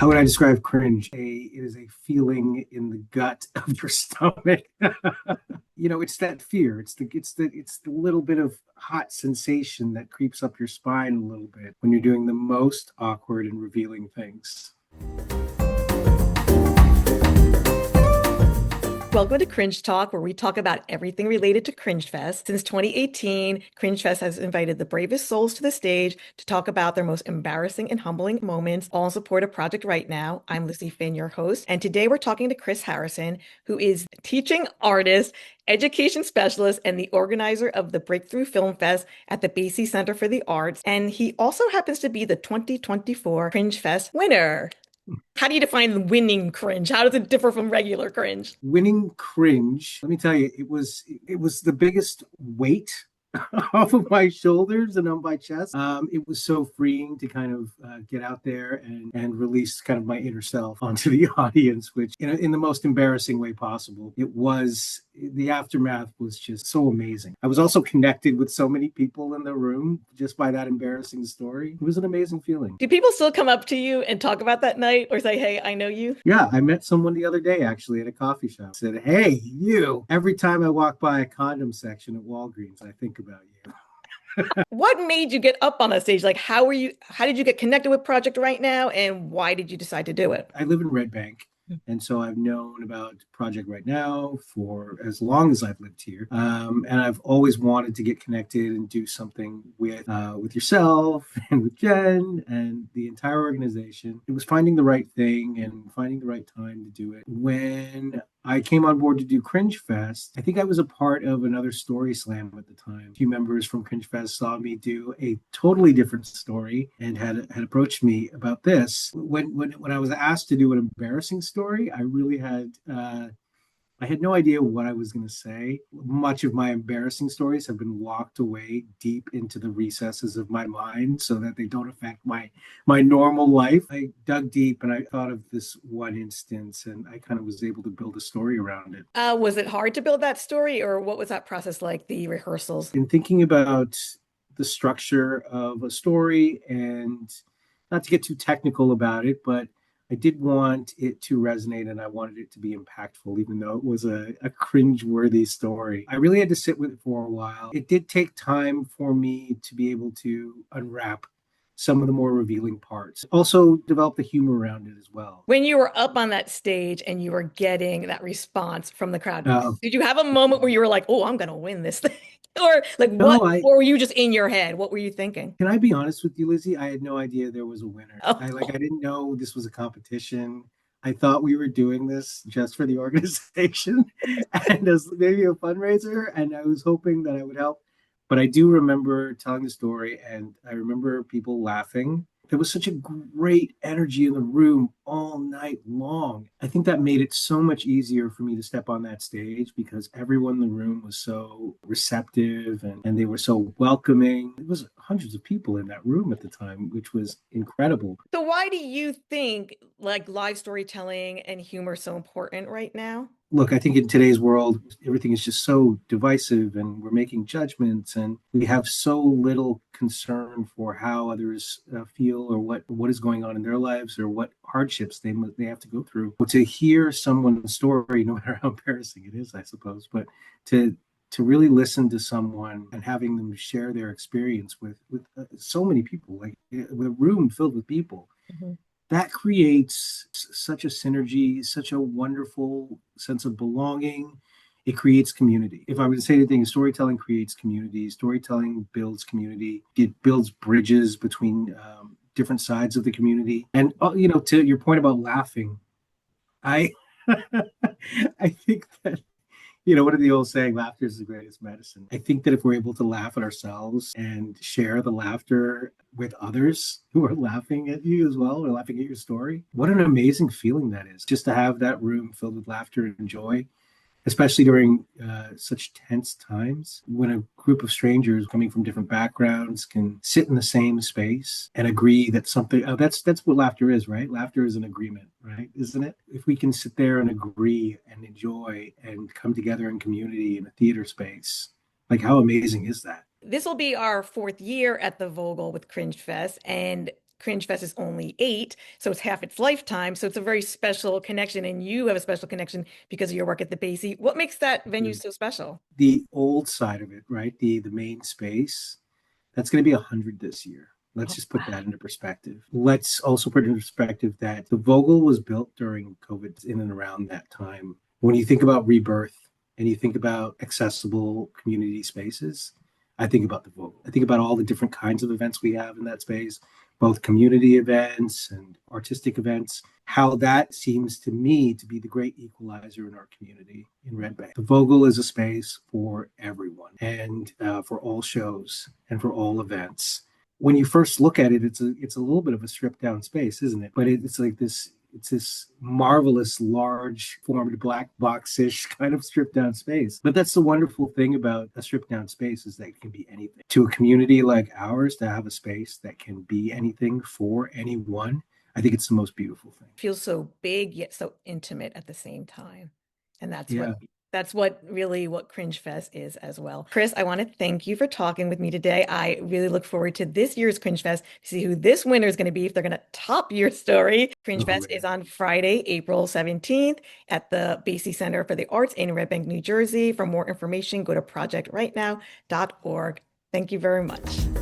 How would I describe cringe? It is a feeling in the gut of your stomach. It's that fear. It's the little bit of hot sensation that creeps up your spine a little bit when you're doing the most awkward and revealing things. Welcome to Cringe Talk, where we talk about everything related to CringeFest. Since 2018, CringeFest has invited the bravest souls to the stage to talk about their most embarrassing and humbling moments, all in support of Project Right Now. I'm Lucy Finn, your host, and today we're talking to Chris Harrison, who is teaching artist, education specialist, and the organizer of the Breakthrough Film Fest at the Basie Center for the Arts, and he also happens to be the 2024 CringeFest winner. How do you define winning cringe? How does it differ from regular cringe? Winning cringe, let me tell you, it was the biggest weight off of my shoulders and on my chest. It was so freeing to kind of get out there and release kind of my inner self onto the audience, which in the most embarrassing way possible. The aftermath was just so amazing. I was also connected with so many people in the room just by that embarrassing story. It was an amazing feeling. Do people still come up to you and talk about that night or say, hey, I know you? Yeah, I met someone the other day actually at a coffee shop. Said, hey, you. Every time I walk by a condom section at Walgreens, I think about you. What made you get up on that stage? Like, how did you get connected with Project Right Now, and why did you decide to do it? I live in Red Bank. And so I've known about Project Right Now for as long as I've lived here, and I've always wanted to get connected and do something with yourself and with Jen and the entire organization. It was finding the right thing and finding the right time to do it. When I came on board to do Cringe Fest, I think I was a part of another story slam at the time. A few members from Cringe Fest saw me do a totally different story and had approached me about this. When I was asked to do an embarrassing story, I had no idea what I was going to say. Much of my embarrassing stories have been locked away deep into the recesses of my mind so that they don't affect my normal life. I dug deep and I thought of this one instance and I kind of was able to build a story around it. Was it hard to build that story, or what was that process like, the rehearsals? In thinking about the structure of a story, and not to get too technical about it, but I did want it to resonate and I wanted it to be impactful, even though it was a cringe-worthy story. I really had to sit with it for a while. It did take time for me to be able to unwrap some of the more revealing parts. Also develop the humor around it as well. When you were up on that stage and you were getting that response from the crowd, Uh, did you have a moment where you were like, oh, I'm going to win this thing? Or like no, what? Or were you just in your head? What were you thinking? can I be honest with you, Lizzie? I had no idea there was a winner. Oh, I didn't know this was a competition. I thought we were doing this just for the organization and as maybe a fundraiser. And I was hoping that I would help. But I do remember telling the story and I remember people laughing. There was such a great energy in the room all night long. I think that made it so much easier for me to step on that stage because everyone in the room was so receptive and they were so welcoming. It was hundreds of people in that room at the time, which was incredible. so why do you think like live storytelling and humor is so important right now? Look, I think in today's world, everything is just so divisive and we're making judgments and we have so little concern for how others feel or what is going on in their lives or what hardships they have to go through. But to hear someone's story, no matter how embarrassing it is, I suppose, but to really listen to someone and having them share their experience with so many people, like with a room filled with people. Mhm. That creates such a synergy, such a wonderful sense of belonging. It creates community. If I were to say anything, storytelling creates community. Storytelling builds community. It builds bridges between different sides of the community. And to your point about laughing, I I think that what are the old saying? Laughter is the greatest medicine. I think that if we're able to laugh at ourselves and share the laughter with others who are laughing at you as well, or laughing at your story, what an amazing feeling that is. Just to have that room filled with laughter and joy, especially during such tense times when a group of strangers coming from different backgrounds can sit in the same space and agree that something that's what laughter is, right? Laughter is an agreement, right? Isn't it? If we can sit there and agree and enjoy and come together in community in a theater space, like how amazing is that? This will be our fourth year at the Vogel with Cringe Fest, and CringeFest is only 8, so it's half its lifetime. So it's a very special connection, and you have a special connection because of your work at the Basie. What makes that venue so special? The old side of it, right? The main space, that's going to be 100 this year. Let's Oh, just put wow. that into perspective. Let's also put into perspective that the Vogel was built during COVID in and around that time. When you think about rebirth and you think about accessible community spaces, I think about the Vogel. I think about all the different kinds of events we have in that space, both community events and artistic events, how that seems to me to be the great equalizer in our community in Red Bank. The Vogel is a space for everyone and for all shows and for all events. When you first look at it, it's a little bit of a stripped down space, isn't it? But it's like this marvelous large formed black box-ish kind of stripped down space. But that's the wonderful thing about a stripped down space is that it can be anything. To a community like ours, to have a space that can be anything for anyone, I think it's the most beautiful thing. Feels so big yet so intimate at the same time. And Yeah. that's what Cringe Fest is as well. Chris, I want to thank you for talking with me today. I really look forward to this year's Cringe Fest to see who this winner is going to be, if they're going to top your story. Cringe Oh Fest is man. on Friday, April 17th at the Basie Center for the Arts in Red Bank, New Jersey. For more information, go to projectrightnow.org. Thank you very much.